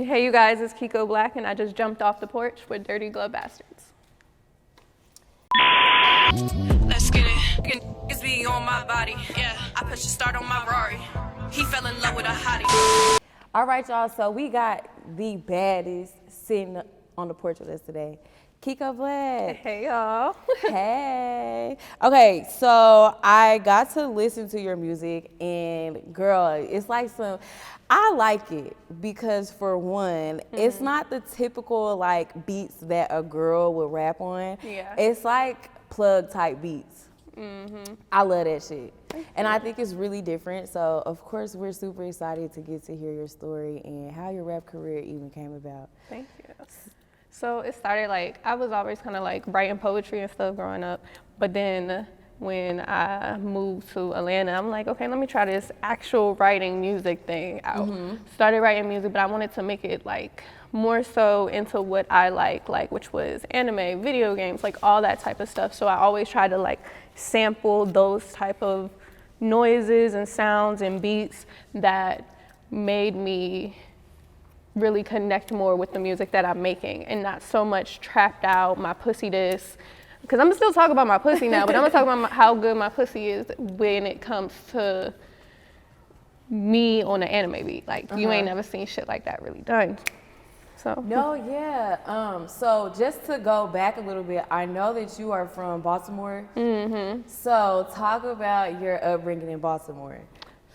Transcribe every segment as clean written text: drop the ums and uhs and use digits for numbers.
Hey you guys, it's Kiko Blac and I just jumped off the porch with Dirty Glove Bastards. Let's get it. It's be on my body. Yeah, I push the start on my Rari. He fell in love with a hottie. All right, y'all. So we got the baddest sitting on the porch with us today. Kiko Blac. Hey y'all. Hey. Okay, so I got to listen to your music and girl, it's like I like it because for one, it's not the typical like beats that a girl would rap on. Yeah. It's like plug type beats. I love that shit. And I think it's really different. So of course we're super excited to get to hear your story and how your rap career even came about. Thank you. So it started like, I was always kind of like writing poetry and stuff growing up, but then when I moved to Atlanta, I'm like, okay, let me try this actual writing music thing out. Started writing music, but I wanted to make it like more so into what I like which was anime, video games, like all that type of stuff. So I always try to like sample those type of noises and sounds and beats that made me really connect more with the music that I'm making and not so much trapped out, my pussy this. Because I'm still talking about my pussy now, but I'm gonna talk about how good my pussy is when it comes to me on an anime beat. Like you ain't never seen shit like that really done. So. No, yeah. So just to go back a little bit, I know that you are from Baltimore. So talk about your upbringing in Baltimore.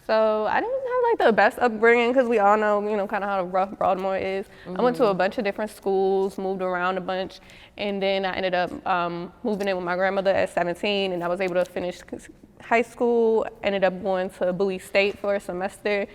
So I didn't have like the best upbringing because we all know, you know, kind of how rough Baltimore is. I went to a bunch of different schools, moved around a bunch, and then I ended up moving in with my grandmother at 17, and I was able to finish high school, ended up going to Bowie State for a semester,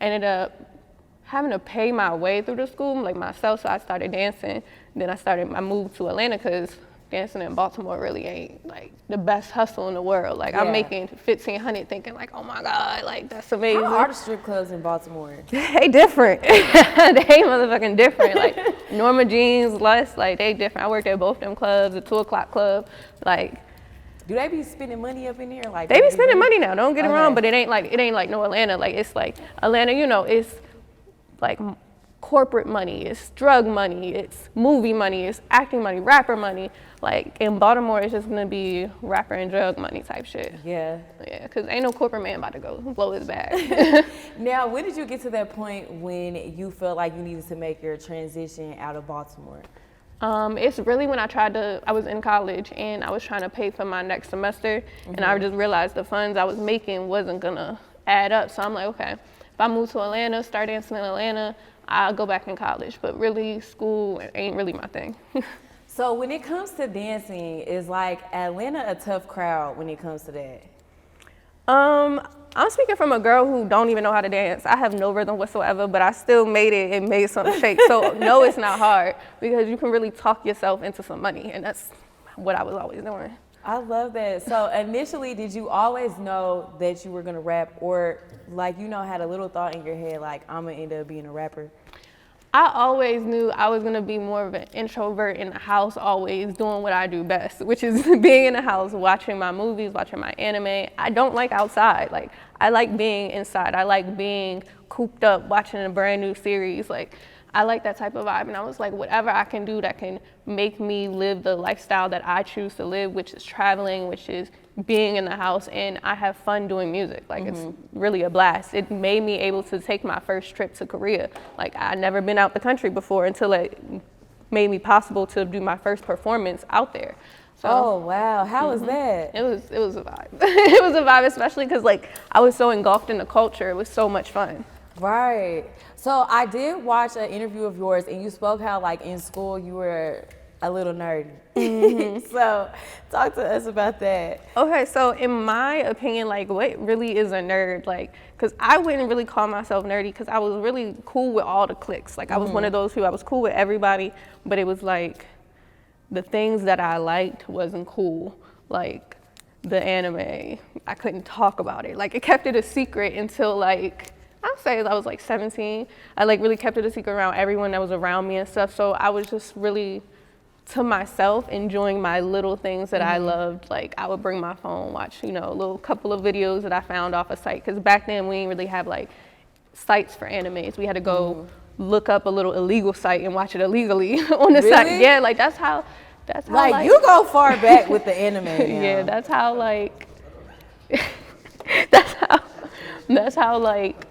ended up having to pay my way through the school, like myself, so I started dancing. Then I moved to Atlanta because dancing in Baltimore really ain't like the best hustle in the world. Like I'm making $1,500 thinking like, oh my God, like that's amazing. How are the strip clubs in Baltimore? They different. They motherfucking different. Like Norma Jeans, Lust, like they different. I worked at both them clubs, the 2 o'clock club. Like, do they be spending money up in here? Like they be spending money now, don't get it wrong, but it ain't like no Atlanta. Like it's like Atlanta, you know, it's like corporate money, it's drug money, it's movie money, it's acting money, rapper money. Like in Baltimore, it's just gonna be rapper and drug money type shit. Yeah. Yeah, cause ain't no corporate man about to go blow his bag. Now, when did you get to that point when you felt like you needed to make your transition out of Baltimore? It's really when I was in college and I was trying to pay for my next semester, and I just realized the funds I was making wasn't gonna add up. So I'm like, okay, if I move to Atlanta, start dancing in Atlanta, I'll go back in college. But really, school ain't really my thing. So when it comes to dancing, is like Atlanta a tough crowd when it comes to that? I'm speaking from a girl who don't even know how to dance. I have no rhythm whatsoever, but I still made it and made something shake. So no, it's not hard because you can really talk yourself into some money, and that's what I was always doing. I love that. So initially, did you always know that you were gonna rap, or like had a little thought in your head like I'm gonna end up being a rapper? I always knew I was gonna be more of an introvert in the house, always doing what I do best, which is being in the house, watching my movies, watching my anime. I don't like outside. Like, I like being inside. I like being cooped up, watching a brand new series. Like, I like that type of vibe. And I was like, whatever I can do that can make me live the lifestyle that I choose to live, which is traveling, which is being in the house, and I have fun doing music. Like it's really a blast. It made me able to take my first trip to Korea. Like I'd never been out the country before until it made me possible to do my first performance out there. So, oh wow, how was that? It was a vibe. It was a vibe, especially because like I was so engulfed in the culture. It was so much fun. Right. So I did watch an interview of yours, and you spoke how like in school you were a little nerdy. So talk to us about that. Okay, so in my opinion, like what really is a nerd? Like, cause I wouldn't really call myself nerdy because I was really cool with all the cliques. Like I was one of those who I was cool with everybody, but it was like the things that I liked wasn't cool. Like the anime, I couldn't talk about it. Like it kept it a secret until like, I'll say I was like 17. I like really kept it a secret around everyone that was around me and stuff. So I was just really to myself, enjoying my little things that I loved. Like I would bring my phone, watch, a little couple of videos that I found off a site. Cause back then we didn't really have like sites for animes. We had to go look up a little illegal site and watch it illegally on the site. Really? Yeah, like that's how Like you go far back with the anime now. yeah, that's how like that's how like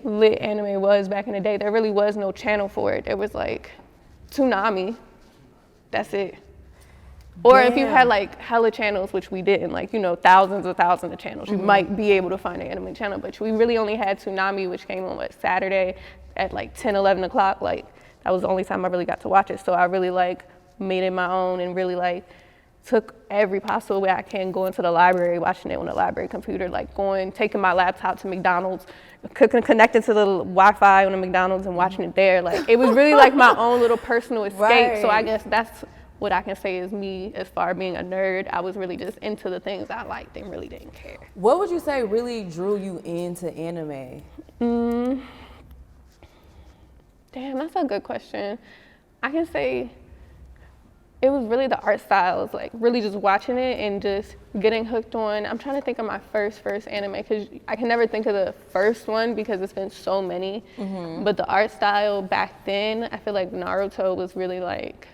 lit anime was back in the day. There really was no channel for it. There was like Toonami. That's it. Or if you had like hella channels, which we didn't, like, you know, thousands of channels, you might be able to find an anime channel, but we really only had Toonami, which came on Saturday at like 10, 11 o'clock. Like that was the only time I really got to watch it. So I really like made it my own and really like took every possible way I can, going to the library, watching it on the library computer, like taking my laptop to McDonald's, connected to the Wi-Fi on the McDonald's and watching it there. Like it was really like my own little personal escape. Right. So I guess that's what I can say is me as far as being a nerd. I was really just into the things I liked and really didn't care. What would you say really drew you into anime? Damn, that's a good question. I can say it was really the art styles, like really just watching it and just getting hooked on. I'm trying to think of my first anime, because I can never think of the first one because it's been so many. But the art style back then, I feel like Naruto was really like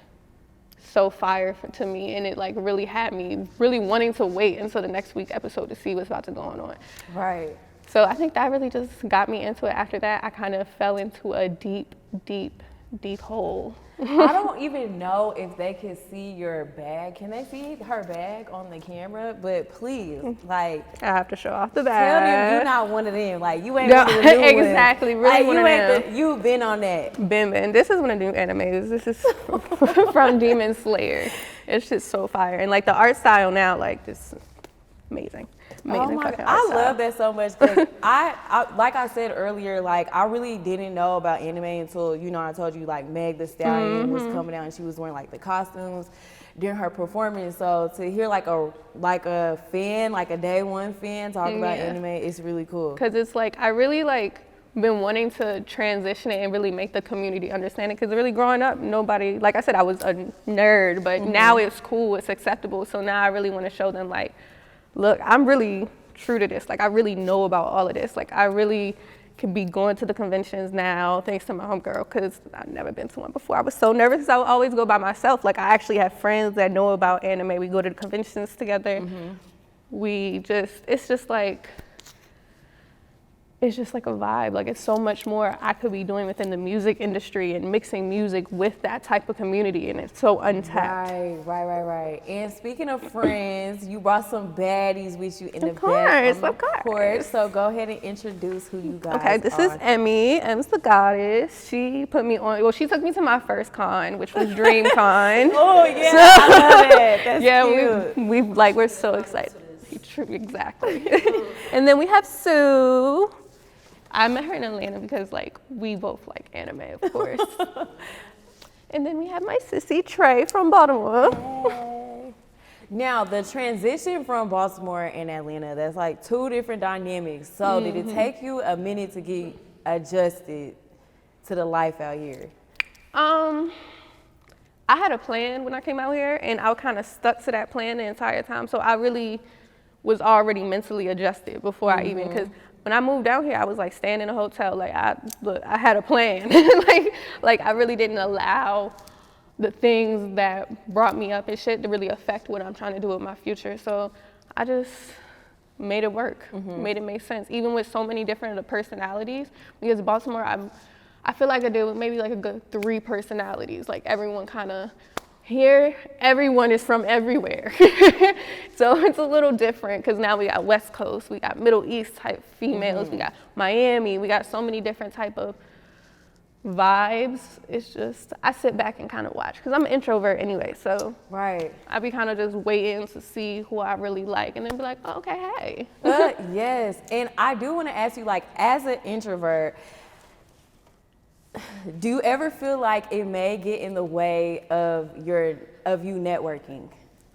so fire to me, and it like really had me really wanting to wait until the next week episode to see what's about to go on. Right. So I think that really just got me into it. After that, I kind of fell into a deep hole. I don't even know if they can see your bag. Can they see her bag on the camera? But please, like, I have to show off the tell bag. them you're not one of them. Like, you ain't No, one of the new ones. exactly, really like, one of them. You've been on that. Been. This is one of the new animes. This is from Demon Slayer. It's just so fire. And like the art style now, like just amazing. Oh my fucking God. art I style. love that so much. 'Cause I like I said earlier, like I really didn't know about anime until, you know, I told you like Meg Thee Stallion was coming out and she was wearing like the costumes during her performance. So to hear like a fan, like a day one fan talk about anime, it's really cool. Cause it's like I really like been wanting to transition it and really make the community understand it. Cause really growing up, nobody, like I said, I was a nerd, but now it's cool, it's acceptable. So now I really want to show them like, look, I'm really true to this. Like I really know about all of this. Like I really could be going to the conventions now thanks to my homegirl, because I've never been to one before. I was so nervous. I would always go by myself. Like I actually have friends that know about anime. We go to the conventions together. It's just like a vibe. Like it's so much more I could be doing within the music industry and mixing music with that type of community, and it's so untapped. Right. And speaking of friends, you brought some baddies with you in the Of course. Porch. So go ahead and introduce who you guys are. Okay, this is Emmy. Em's the goddess. She put me on, well, she took me to my first con, which was DreamCon. Oh yeah, I love it. That's cute. We're so excited. True, exactly. And then we have Sue. I met her in Atlanta because like we both like anime, of course. And then we have my sissy Trey from Baltimore. Hey. Now the transition from Baltimore and Atlanta, that's like two different dynamics. So did it take you a minute to get adjusted to the life out here? I had a plan when I came out here, and I kind of stuck to that plan the entire time. So I really was already mentally adjusted before I even, because when I moved down here, I was like staying in a hotel. Like I had a plan. like I really didn't allow the things that brought me up and shit to really affect what I'm trying to do with my future. So I just made it work, made it make sense. Even with so many different personalities, because Baltimore, I feel like I did with maybe like a good 3 personalities. Like everyone kind of, here, everyone is from everywhere. So it's a little different, because now we got West Coast, we got Middle East type females, we got Miami, we got so many different type of vibes. It's just, I sit back and kind of watch, because I'm an introvert anyway, so I be kind of just waiting to see who I really like, and then be like, oh, okay, hey. Yes, and I do want to ask you, like, as an introvert, do you ever feel like it may get in the way of you networking?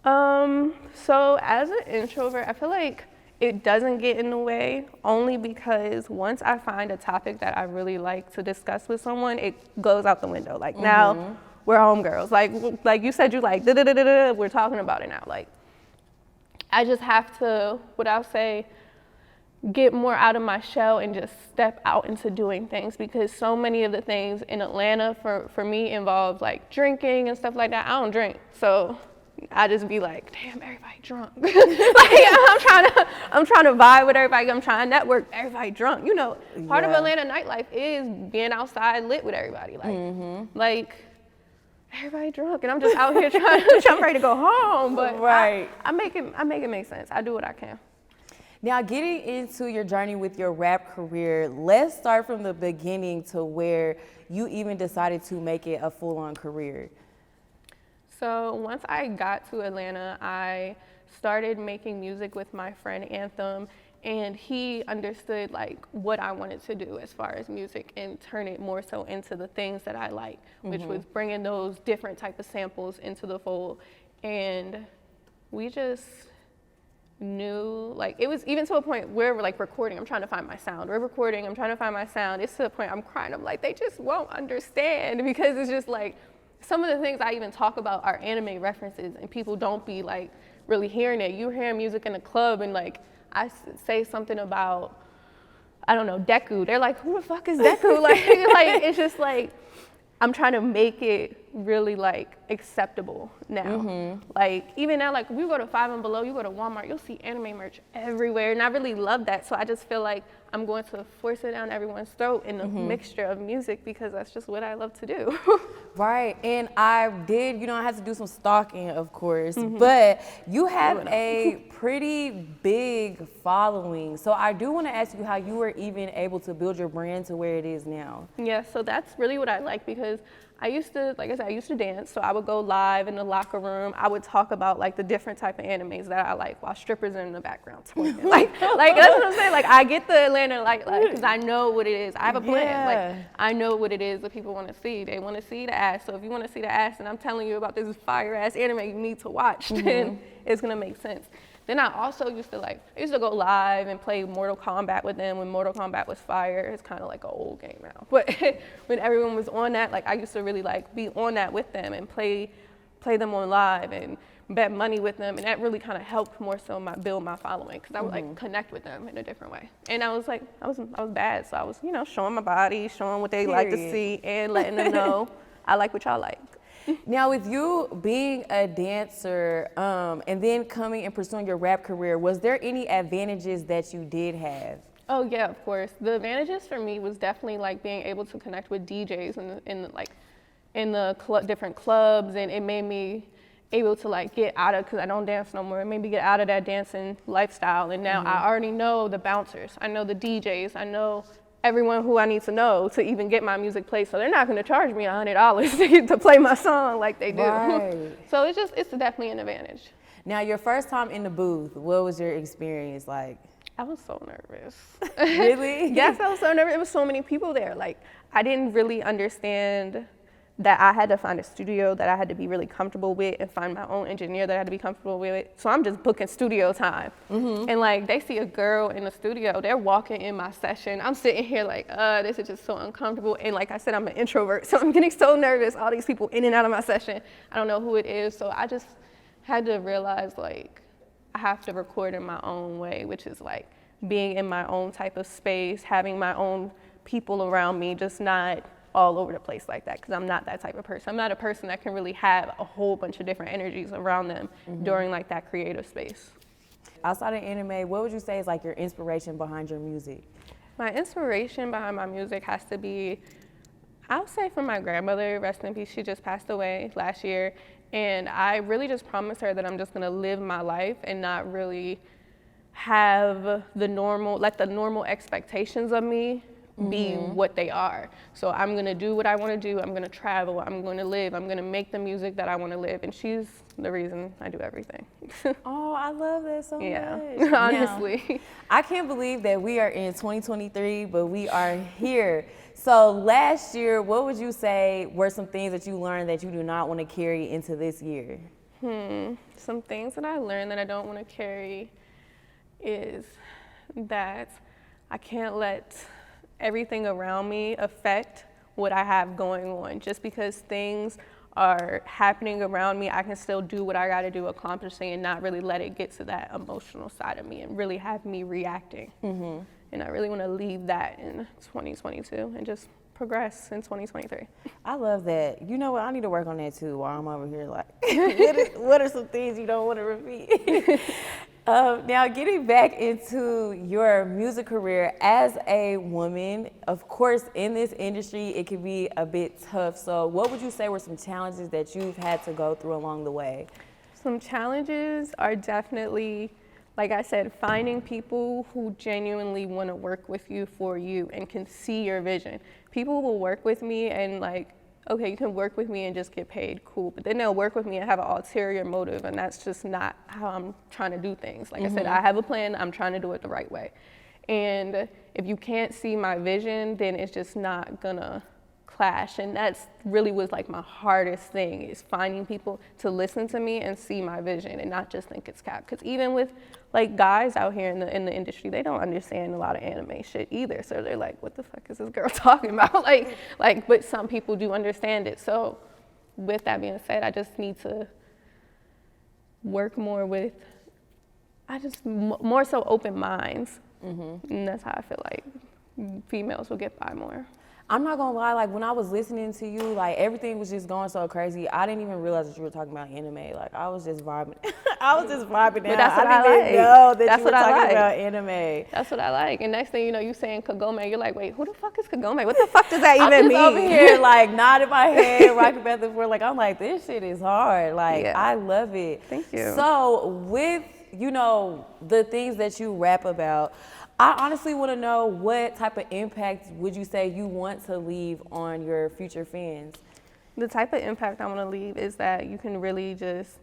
So as an introvert, I feel like it doesn't get in the way, only because once I find a topic that I really like to discuss with someone, it goes out the window. Like now we're homegirls. Like you said, you like we're talking about it now. Like I just have to, what I'll say, get more out of my shell and just step out into doing things, because so many of the things in Atlanta for me involves like drinking and stuff like that. I don't drink, so I just be like, damn, everybody drunk. Like I'm trying to vibe with everybody. I'm trying to network. Everybody drunk. You know, part of Atlanta nightlife is being outside lit with everybody. Like, like everybody drunk, and I'm just out here I'm ready to go home. But I make it make sense. I do what I can. Now, getting into your journey with your rap career, let's start from the beginning to where you even decided to make it a full-on career. So once I got to Atlanta, I started making music with my friend Anthem, and he understood like what I wanted to do as far as music and turn it more so into the things that I like, which was bringing those different type of samples into the fold. And we just knew, like, it was even to a point where we're like recording, I'm trying to find my sound. We're recording, I'm trying to find my sound. It's to the point I'm crying. I'm like, they just won't understand, because it's just like, some of the things I even talk about are anime references, and people don't be like really hearing it. You hear music in a club, and like I say something about, I don't know, Deku. They're like, who the fuck is Deku? like it's just like, I'm trying to make it really like acceptable now. Like even now, like we go to 5 and Below, you go to Walmart, you'll see anime merch everywhere, and I really love that. So I just feel like I'm going to force it down everyone's throat in the mixture of music, because that's just what I love to do. Right, and I did, you know, I had to do some stalking, of course, but you have a pretty big following. So I do want to ask you how you were even able to build your brand to where it is now. Yeah, so that's really what I like, because I used to, like I said, I used to dance, so I would go live in the locker room. I would talk about like the different type of animes that I like while strippers are in the background twerking. like that's what I'm saying. Like I get the Atlanta like because I know what it is. I have a plan. Like I know what it is that people want to see. They want to see the ass. So if you want to see the ass, and I'm telling you about this fire ass anime you need to watch, then it's gonna make sense. Then I also used to go live and play Mortal Kombat with them when Mortal Kombat was fire. It's kind of like an old game now. But when everyone was on that, like I used to really like be on that with them and play them on live and bet money with them. And that really kind of helped more so build my following, because I would like connect with them in a different way. And I was like, I was bad. So I was, you know, showing my body, showing what they like to see, and letting them know I like what y'all like. Now, with you being a dancer and then coming and pursuing your rap career, was there any advantages that you did have? Oh yeah, of course. The advantages for me was definitely like being able to connect with DJs in the different clubs, and it made me able to like get out of, because I don't dance no more, it made me get out of that dancing lifestyle. And now I already know the bouncers, I know the DJs, I know everyone who I need to know to even get my music played. So they're not going to charge me $100 to play my song like they do. Right. So it's definitely an advantage. Now, your first time in the booth, what was your experience like? I was so nervous. Really? Yes, I was so nervous. There was so many people there. Like, I didn't really understand that I had to find a studio that I had to be really comfortable with, and find my own engineer that I had to be comfortable with. So I'm just booking studio time. And like, they see a girl in the studio, they're walking in my session. I'm sitting here like, this is just so uncomfortable. And like I said, I'm an introvert, so I'm getting so nervous. All these people in and out of my session. I don't know who it is. So I just had to realize like, I have to record in my own way, which is like being in my own type of space, having my own people around me, just not all over the place like that, because I'm not that type of person. I'm not a person that can really have a whole bunch of different energies around them during like that creative space. Outside of anime, what would you say is like your inspiration behind your music? My inspiration behind my music has to be, I would say, from my grandmother, rest in peace. She just passed away last year, and I really just promised her that I'm just gonna live my life and not really have the normal expectations of me be what they are. So I'm gonna do what I wanna do. I'm gonna travel, I'm gonna live, I'm gonna make the music that I wanna live. And she's the reason I do everything. Oh, I love that so much. Honestly. Now, I can't believe that we are in 2023, but we are here. So last year, what would you say were some things that you learned that you do not wanna carry into this year? Some things that I learned that I don't wanna carry is that I can't let everything around me affect what I have going on. Just because things are happening around me, I can still do what I got to do, accomplishing, and not really let it get to that emotional side of me and really have me reacting. And I really want to leave that in 2022 and just progress in 2023. I love that. You know what? I need to work on that too while I'm over here. Like, what are some things you don't want to repeat? Now, getting back into your music career as a woman, of course, in this industry, it can be a bit tough. So what would you say were some challenges that you've had to go through along the way? Some challenges are definitely, like I said, finding people who genuinely want to work with you for you and can see your vision. People will work with me and like, okay, you can work with me and just get paid, cool. But then they'll work with me and have an ulterior motive, and that's just not how I'm trying to do things. Like I said, I have a plan, I'm trying to do it the right way. And if you can't see my vision, then it's just not gonna clash. And that's really was like my hardest thing, is finding people to listen to me and see my vision and not just think it's cap. Because even with like guys out here in the industry, they don't understand a lot of anime shit either. So they're like, what the fuck is this girl talking about? like, but some people do understand it. So with that being said, I just need to work more with, more so open minds. And that's how I feel like females will get by more. I'm not gonna lie, like when I was listening to you, like everything was just going so crazy. I didn't even realize that you were talking about anime. Like I was just vibing. I was just vibing. But that's what I didn't even know that you were talking about anime. That's what I like. And next thing you know, you saying Kagome. You're like, wait, who the fuck is Kagome? What the fuck does that even mean? I'm just over here like nodding my head, rocking back and forth. Like I'm like, this shit is hard. Like I love it. Thank you. So with the things that you rap about, I honestly want to know what type of impact would you say you want to leave on your future fans? The type of impact I want to leave is that you can really just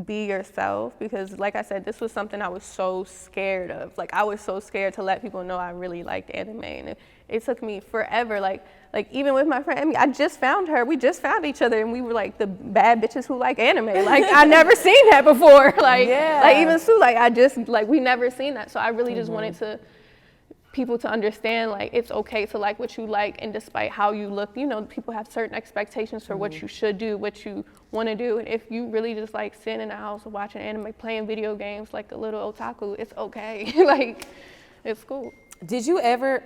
be yourself, because like I said, this was something I was so scared of. Like I was so scared to let people know I really liked anime, and it took me forever. Like even with my friend Emmy, I just found her. We just found each other, and we were like the bad bitches who like anime. Like I never seen that before. Like even Sue, we never seen that. So I really just wanted people to understand, like, it's okay to like what you like, and despite how you look, people have certain expectations for what you should do, what you want to do. And if you really just like sitting in the house watching anime, playing video games like a little otaku, it's okay. Like, it's cool. Did you ever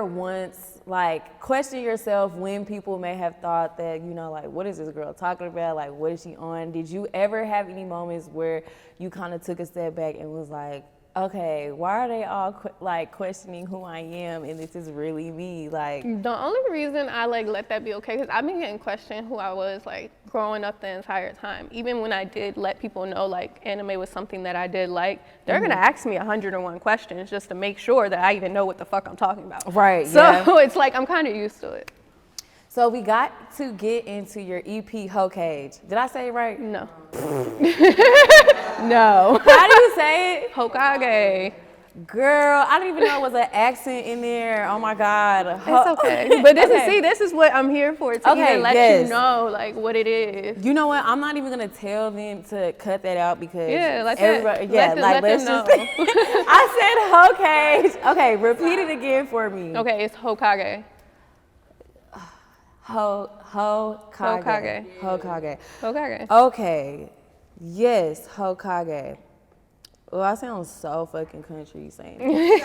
once like question yourself when people may have thought that, like, what is this girl talking about? Like, what is she on? Did you ever have any moments where you kind of took a step back and was like, okay, why are they all questioning who I am, and this is really me? Like, the only reason I let that be okay, because I've been getting questioned who I was growing up the entire time. Even when I did let people know anime was something that I did like, they're gonna ask me 101 questions just to make sure that I even know what the fuck I'm talking about. Right. So it's I'm kind of used to it. So we got to get into your EP, Hoe-Kage. Did I say it right? No. No. How do you say it? Hokage. Girl, I didn't even know it was an accent in there. Oh my God. It's okay. But this is what I'm here for, to even let you know what it is. You know what? I'm not even gonna tell them to cut that out, because let them know. I said Hoe-Kage. Okay, repeat it again for me. Okay, it's Hokage. Hokage. Hokage. Okay. Yes, Hokage. Oh, I sound so fucking country saying it.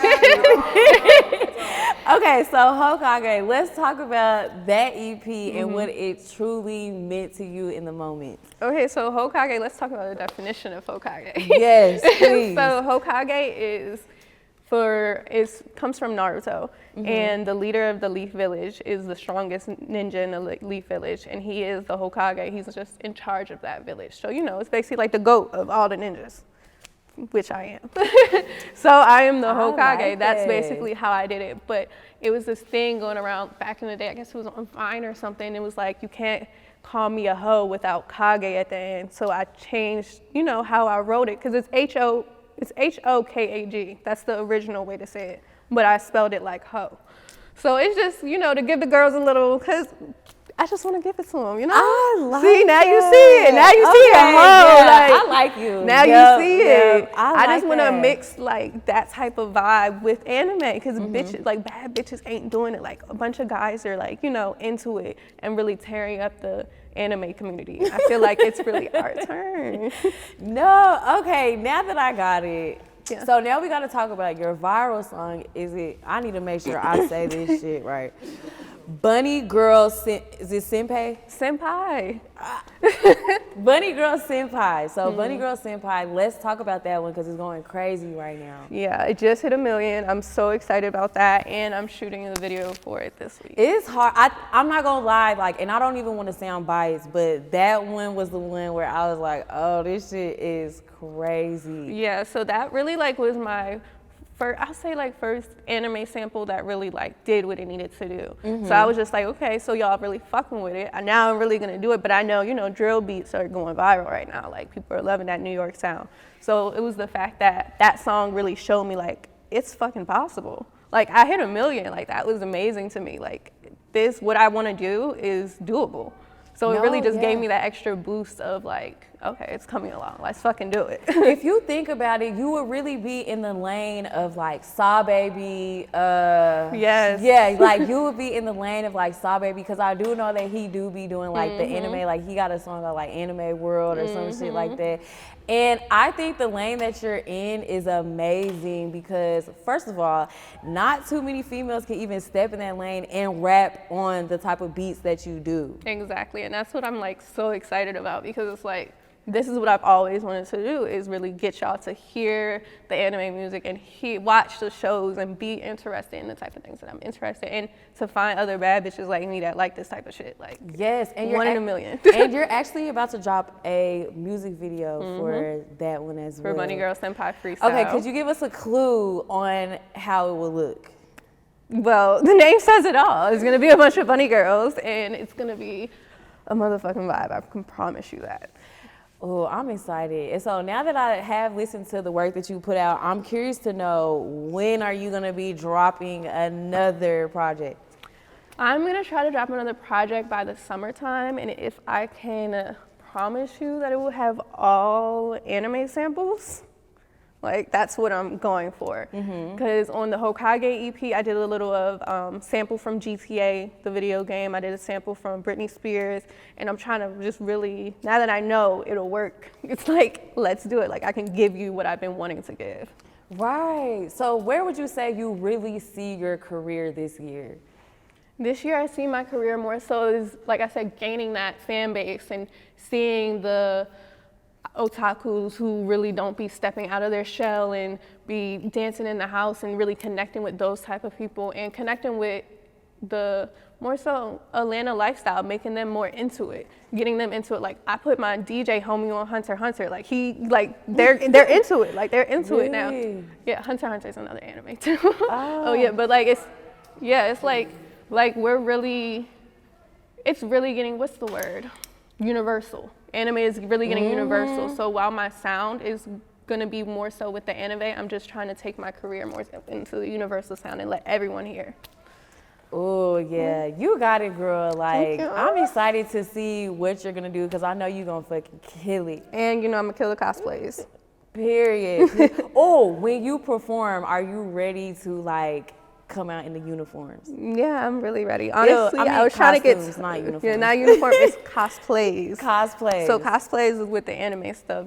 Okay, so Hokage, let's talk about that EP and what it truly meant to you in the moment. Okay, so Hokage, let's talk about the definition of Hokage. Yes, please. So Hokage comes from Naruto, and the leader of the Leaf Village is the strongest ninja in the Leaf Village, and he is the Hokage. He's just in charge of that village. So, it's basically like the GOAT of all the ninjas, which I am. So I am the Hokage. That's basically how I did it. But it was this thing going around back in the day, I guess it was on Vine or something. It was like, you can't call me a hoe without Kage at the end. So I changed, how I wrote it, because it's Hokage. That's the original way to say it, but I spelled it like hoe. So it's just, to give the girls a little, because I just want to give it to him, you know? I like see, now that. you see it. Now you see it. Yeah, I like you. Now you see it. I just want to that. mix like that type of vibe with anime because bitches, like bad bitches ain't doing it. Like a bunch of guys are like, you know, into it and really tearing up the anime community. I feel like it's really our turn. No, okay, now that I got it. Yeah. So now we got to talk about your viral song. I need to make sure I say this shit right. Bunny Girl, is it Senpai? Senpai. Bunny Girl Senpai. So Bunny Girl Senpai, let's talk about that one because it's going crazy right now. Yeah, it just hit 1 million. I'm so excited about that, and I'm shooting the video for it this week. It's hard. I'm not gonna lie, like, and I don't even want to sound biased, but that one was the one where I was like, oh, this shit is crazy. Yeah, so that really like was my first anime sample that really like did what it needed to do. So I was just like, okay, so y'all really fucking with it. And now I'm really gonna do it, but I know, you know, drill beats are going viral right now. Like people are loving that New York sound. So it was the fact that that song really showed me like, it's fucking possible. Like I hit 1 million, like that was amazing to me. Like what I wanna do is doable. So it really just gave me that extra boost of like, okay, it's coming along. Let's fucking do it. If you think about it, you would really be in the lane of like Saw Baby. Yes. Yeah, like you would be in the lane of like Saw Baby because I do know that he do be doing like the anime. Like he got a song called like Anime World or some shit like that. And I think the lane that you're in is amazing because, first of all, not too many females can even step in that lane and rap on the type of beats that you do. Exactly, and that's what I'm like so excited about because it's like, this is what I've always wanted to do is really get y'all to hear the anime music and watch the shows and be interested in the type of things that I'm interested in, to find other bad bitches like me that like this type of shit. Like, yes, and you're 1 in 1 million. And you're actually about to drop a music video for that one as well. For Bunny Girl Senpai Freestyle. Okay, could you give us a clue on how it will look? Well, the name says it all. It's gonna be a bunch of bunny girls and it's gonna be a motherfucking vibe. I can promise you that. Oh, I'm excited. And so now that I have listened to the work that you put out, I'm curious to know, when are you gonna be dropping another project? I'm gonna try to drop another project by the summertime, and if I can promise you that it will have all anime samples, like that's what I'm going for. Because on the Hoe-Kage EP, I did a little of sample from GTA, the video game. I did a sample from Britney Spears, and I'm trying to just really, now that I know it'll work, it's like, let's do it. Like I can give you what I've been wanting to give. Right. So where would you say you really see your career this year? This year I see my career more so as, like I said, gaining that fan base and seeing the otakus who really don't be stepping out of their shell and be dancing in the house and really connecting with those type of people and connecting with the more so Atlanta lifestyle, making them more into it, getting them into it. Like I put my DJ homie on Hunter x Hunter, like they're into it, like they're into it now. Yeah, Hunter x Hunter is another anime too. Oh yeah, but like it's like we're really, it's really getting, what's the word? Universal. Anime is really getting universal. So while my sound is gonna be more so with the anime, I'm just trying to take my career more into the universal sound and let everyone hear. Oh yeah, you got it, girl. Like I'm excited to see what you're gonna do because I know you're gonna fucking kill it. And you know I'm gonna kill the cosplays. Period. Oh, when you perform, are you ready to like come out in the uniforms? Yeah, I'm really ready. Honestly, I was costumes, trying to get not uniforms. Yeah, not uniform. It's cosplays. Cosplays. So cosplays is with the anime stuff.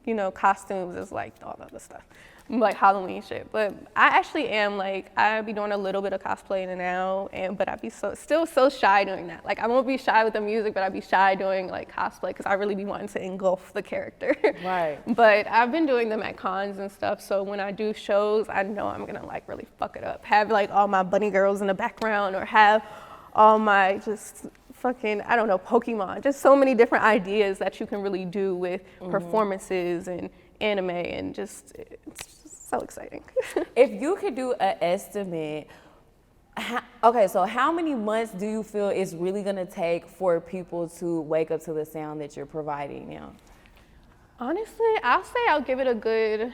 You know, costumes is like all the other stuff, like Halloween shit. But I actually am like, I be doing a little bit of cosplaying now, but I be still so shy doing that. Like I won't be shy with the music, but I be shy doing like cosplay because I really be wanting to engulf the character. Right. But I've been doing them at cons and stuff. So when I do shows, I know I'm gonna like really fuck it up. Have like all my bunny girls in the background, or have all my just fucking, I don't know, Pokemon. Just so many different ideas that you can really do with performances and anime, and it's just so exciting. If you could do an estimate, so how many months do you feel it's really gonna take for people to wake up to the sound that you're providing now? Honestly, I'll say I'll give it a good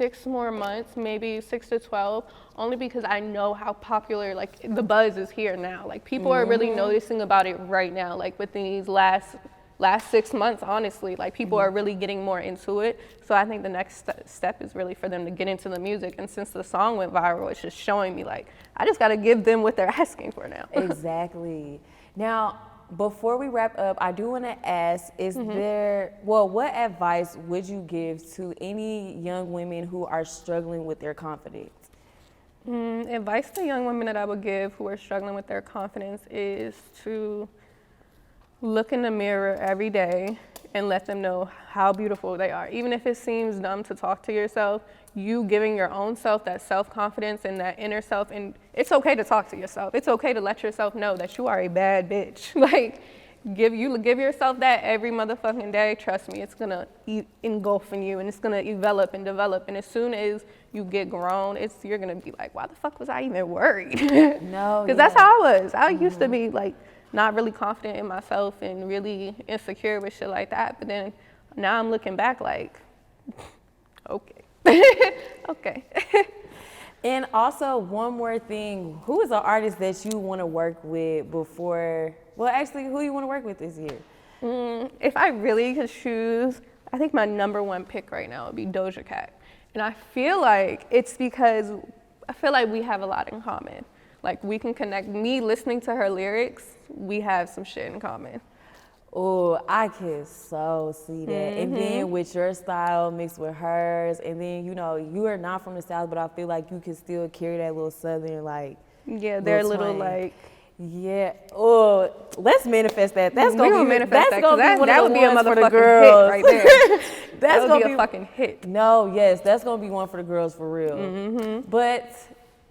6 more months, maybe 6 to 12, only because I know how popular, like, the buzz is here now. Like, people are really noticing about it right now, like, within these last 6 months, honestly. Like, people are really getting more into it. So I think the next step is really for them to get into the music. And since the song went viral, it's just showing me, like, I just got to give them what they're asking for now. Exactly. Now, before we wrap up, I do want to ask, what advice would you give to any young women who are struggling with their confidence? Advice to young women that I would give who are struggling with their confidence is to look in the mirror every day and let them know how beautiful they are. Even if it seems dumb to talk to yourself, you giving your own self that self-confidence and that inner self, and it's okay to talk to yourself. It's okay to let yourself know that you are a bad bitch. Like, give yourself that every motherfucking day. Trust me, it's gonna engulf in you, and it's gonna develop and develop. And as soon as you get grown, you're gonna be like, why the fuck was I even worried? No, because that's how I was. I used to be like not really confident in myself and really insecure with shit like that. But then now I'm looking back like, okay. Okay. And also, one more thing, who is an artist that you want to work with before, well, actually, who you want to work with this year? If I really could choose, I think my number one pick right now would be Doja Cat. And I feel like it's because I feel like we have a lot in common. Like, we can connect. Me listening to her lyrics, we have some shit in common. Oh, I can so see that. And then with your style mixed with hers, and then, you know, you are not from the South, but I feel like you can still carry that little Southern, like, yeah, they're little, like, yeah. Oh, let's manifest that. That's gonna be manifest that's gonna be one that of would the be a ones for the motherfucking girls. hit right there. That's gonna be a fucking hit. No, yes, that's gonna be one for the girls for real. But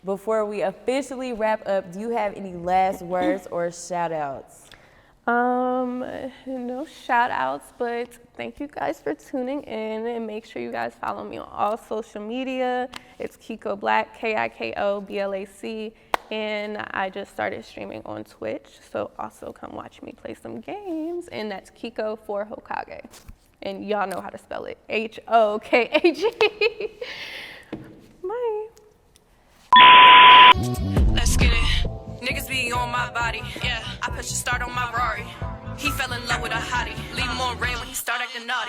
before we officially wrap up, do you have any last words or shout outs? No shout outs, but thank you guys for tuning in, and make sure you guys follow me on all social media. It's Kiko Blac, Kiko Blac, and I just started streaming on Twitch, so also come watch me play some games, and that's Kiko for Hokage. And y'all know how to spell it, Hokage. Bye. Let's get it. Niggas be on my body. Yeah, I push the start on my Rari. He fell in love with a hottie. Leave him on red when he start acting naughty.